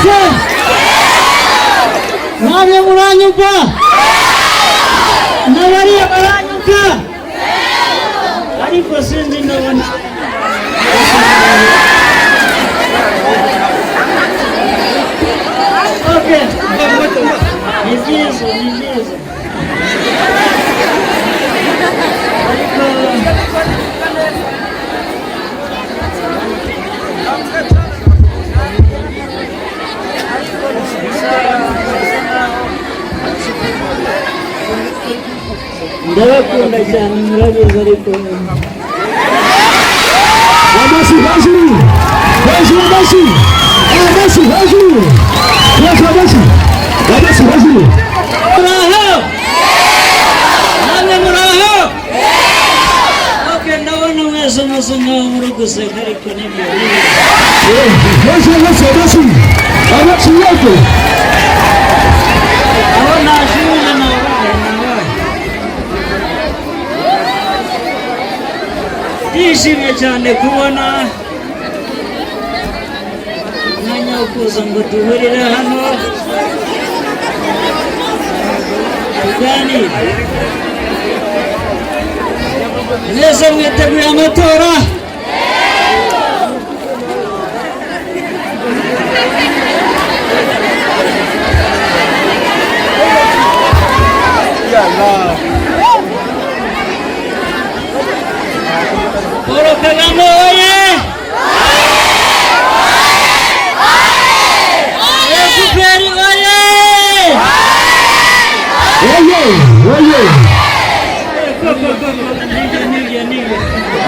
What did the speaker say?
mwese namwe muranyumva n'abariya baranyumva ariko sinzi ndabona okay ni byiza ndabakunda cyane murabizi ariko Abasi hejuru abasi hejuru abasi hejuru muraho okay ndabona mwese musa nkaho muri guseka ariko nibyo hejuru abasi yego aho nashimye nawe ndishimye cyane kubona umwanya wo kuza ngo duhurire hano tuganire neza mwiteguye amatora Paul Kagame oye! FPR oye! Oye! Nigga.